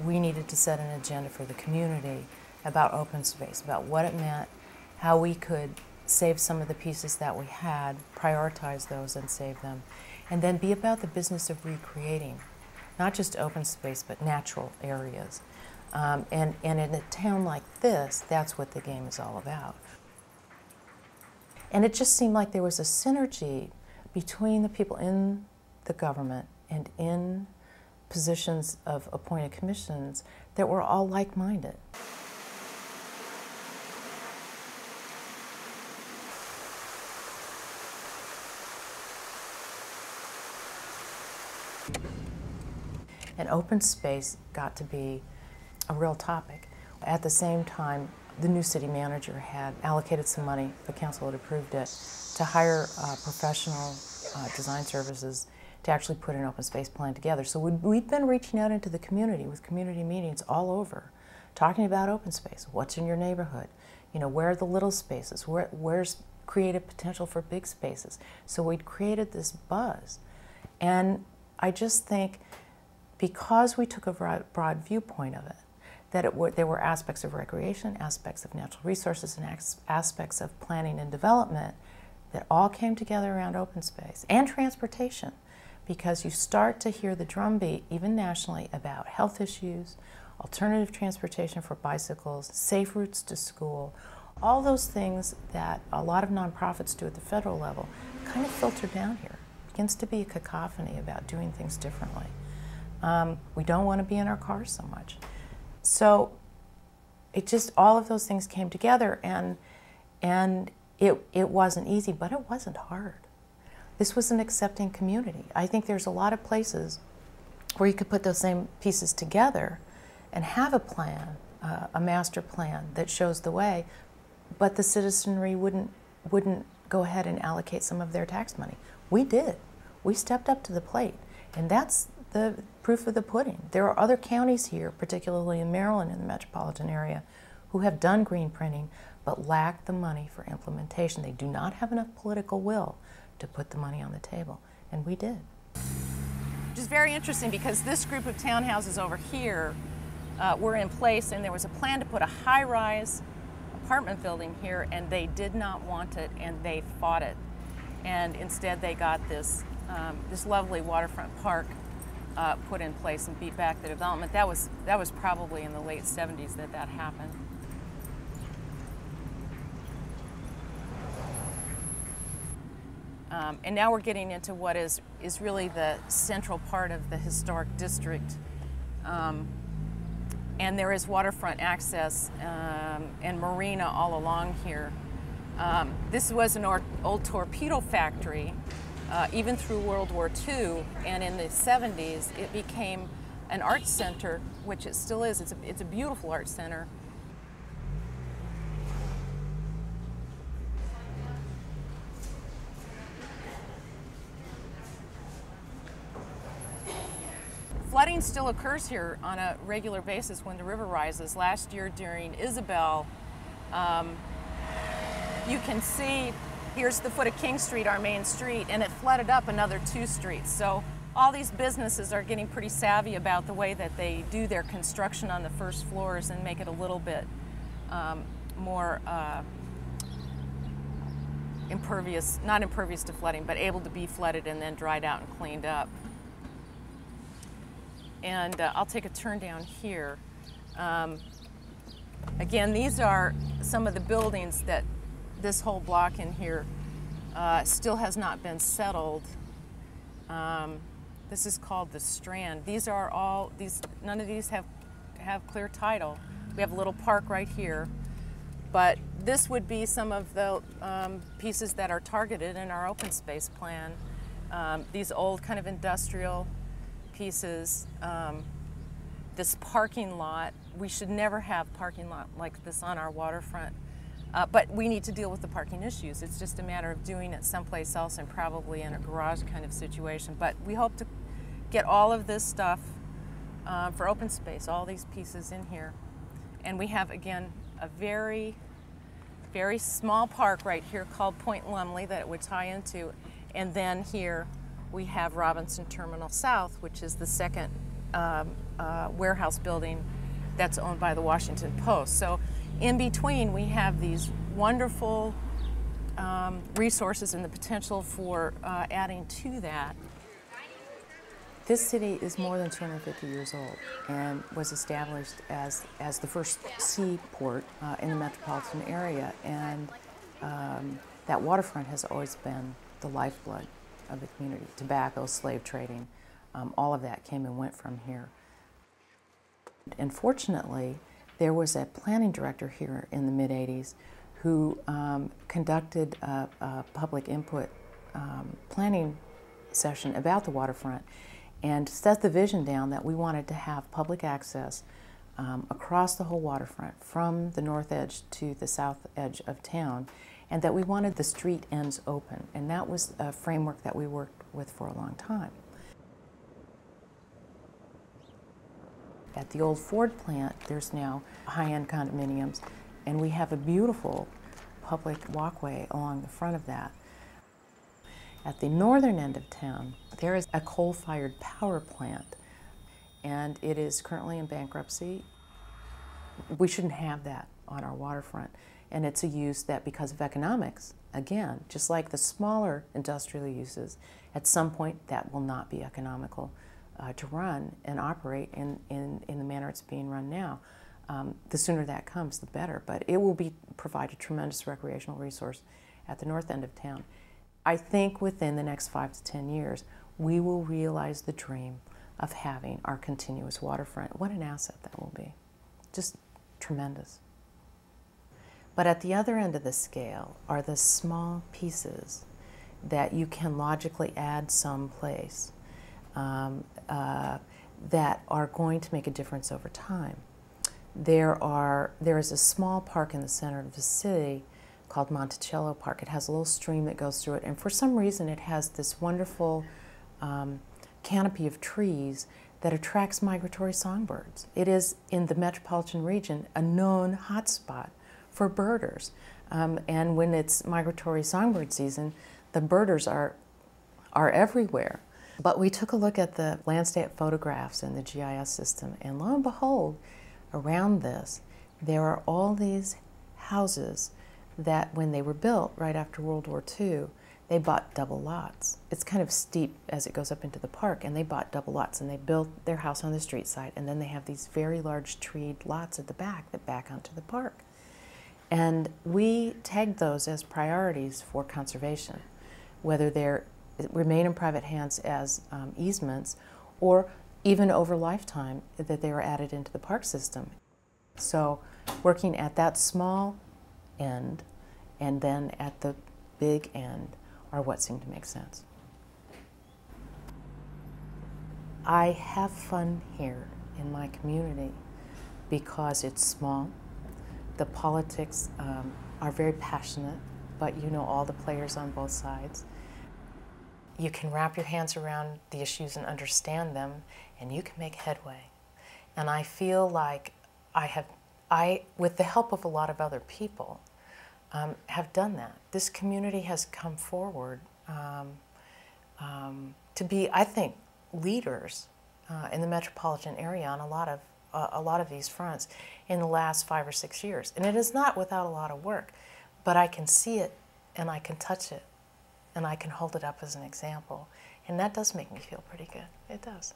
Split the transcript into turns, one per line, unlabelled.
we needed to set an agenda for the community about open space, about what it meant, how we could save some of the pieces that we had, prioritize those and save them, and then be about the business of recreating, not just open space, but natural areas. And in a town like this, that's what the game is all about. And it just seemed like there was a synergy between the people in the government and in positions of appointed commissions that were all like-minded. And open space got to be a real topic. At the same time, the new city manager had allocated some money, the council had approved it, to hire professional design services to actually put an open space plan together. So we'd been reaching out into the community with community meetings all over, talking about open space. What's in your neighborhood? You know, where are the little spaces? Where's creative potential for big spaces? So we'd created this buzz. And I just think because we took a broad viewpoint of it, that there were aspects of recreation, aspects of natural resources, and aspects of planning and development that all came together around open space and transportation, because you start to hear the drumbeat, even nationally, about health issues, alternative transportation for bicycles, safe routes to school, all those things that a lot of nonprofits do at the federal level kind of filter down here. It begins to be a cacophony about doing things differently. We don't want to be in our cars so much. So it just, all of those things came together, and it wasn't easy, but it wasn't hard. This was an accepting community. I think there's a lot of places where you could put those same pieces together and have a plan, a master plan that shows the way, but the citizenry wouldn't go ahead and allocate some of their tax money. We did. We stepped up to the plate, and that's the proof of the pudding. There are other counties here, particularly in Maryland in the metropolitan area, who have done green printing but lack the money for implementation. They do not have enough political will to put the money on the table, and we did.
Which is very interesting because this group of townhouses over here were in place, and there was a plan to put a high-rise apartment building here, and they did not want it, and they fought it. And instead they got this, this lovely waterfront park put in place and beat back the development. That was probably in the late 70s that happened. And now we're getting into what is really the central part of the historic district. And there is waterfront access and marina all along here. This was an old torpedo factory, even through World War II, and in the 70s it became an art center, which it still is. It's a beautiful art center. Flooding still occurs here on a regular basis when the river rises. Last year during Isabel, you can see here's the foot of King Street, our main street, and it flooded up another 2 streets. So all these businesses are getting pretty savvy about the way that they do their construction on the first floors and make it a little bit more impervious, not impervious to flooding, but able to be flooded and then dried out and cleaned up. And I'll take a turn down here. Again, these are some of the buildings that this whole block in here still has not been settled. This is called the Strand. These are all, none of these have clear title. We have a little park right here, but this would be some of the pieces that are targeted in our open space plan. These old kind of industrial pieces, this parking lot. We should never have parking lot like this on our waterfront, but we need to deal with the parking issues. It's just a matter of doing it someplace else and probably in a garage kind of situation. But we hope to get all of this stuff for open space, all these pieces in here. And we have, again, a very, very small park right here called Point Lumley that it would tie into. And then here we have Robinson Terminal South, which is the second warehouse building that's owned by the Washington Post. So in between, we have these wonderful resources and the potential for adding to that.
This city is more than 250 years old and was established as the first seaport in the metropolitan area, and that waterfront has always been the lifeblood of the community. Tobacco, slave trading, all of that came and went from here. And fortunately, there was a planning director here in the mid-'80s who conducted a public input planning session about the waterfront and set the vision down that we wanted to have public access across the whole waterfront from the north edge to the south edge of town, and that we wanted the street ends open. And that was a framework that we worked with for a long time. At the old Ford plant, there's now high-end condominiums, and we have a beautiful public walkway along the front of that. At the northern end of town, there is a coal-fired power plant, and it is currently in bankruptcy. We shouldn't have that on our waterfront, and it's a use that, because of economics, again, just like the smaller industrial uses, at some point that will not be economical to run and operate in the manner it's being run now. The sooner that comes, the better, but it will provide a tremendous recreational resource at the north end of town. I think within the next 5 to 10 years, we will realize the dream of having our continuous waterfront. What an asset that will be. Just tremendous. But at the other end of the scale are the small pieces that you can logically add someplace that are going to make a difference over time. There is a small park in the center of the city called Monticello Park. It has a little stream that goes through it, and for some reason it has this wonderful canopy of trees that attracts migratory songbirds. It is, in the metropolitan region, a known hotspot for birders. And when it's migratory songbird season, the birders are everywhere. But we took a look at the landscape photographs in the GIS system, and lo and behold, around this, there are all these houses that, when they were built right after World War II, they bought double lots. It's kind of steep as it goes up into the park, and they bought double lots, and they built their house on the street side, and then they have these very large treed lots at the back that back onto the park. And we tagged those as priorities for conservation, whether they remain in private hands as easements, or even over lifetime that they were added into the park system. So working at that small end and then at the big end are what seemed to make sense. I have fun here in my community because it's small. The politics are very passionate, but you know all the players on both sides. You can wrap your hands around the issues and understand them, and you can make headway. And I feel like I, with the help of a lot of other people, have done that. This community has come forward to be, I think, leaders in the metropolitan area on a lot of these fronts in the last 5 or 6 years. And it is not without a lot of work, but I can see it and I can touch it and I can hold it up as an example. And that does make me feel pretty good. It does.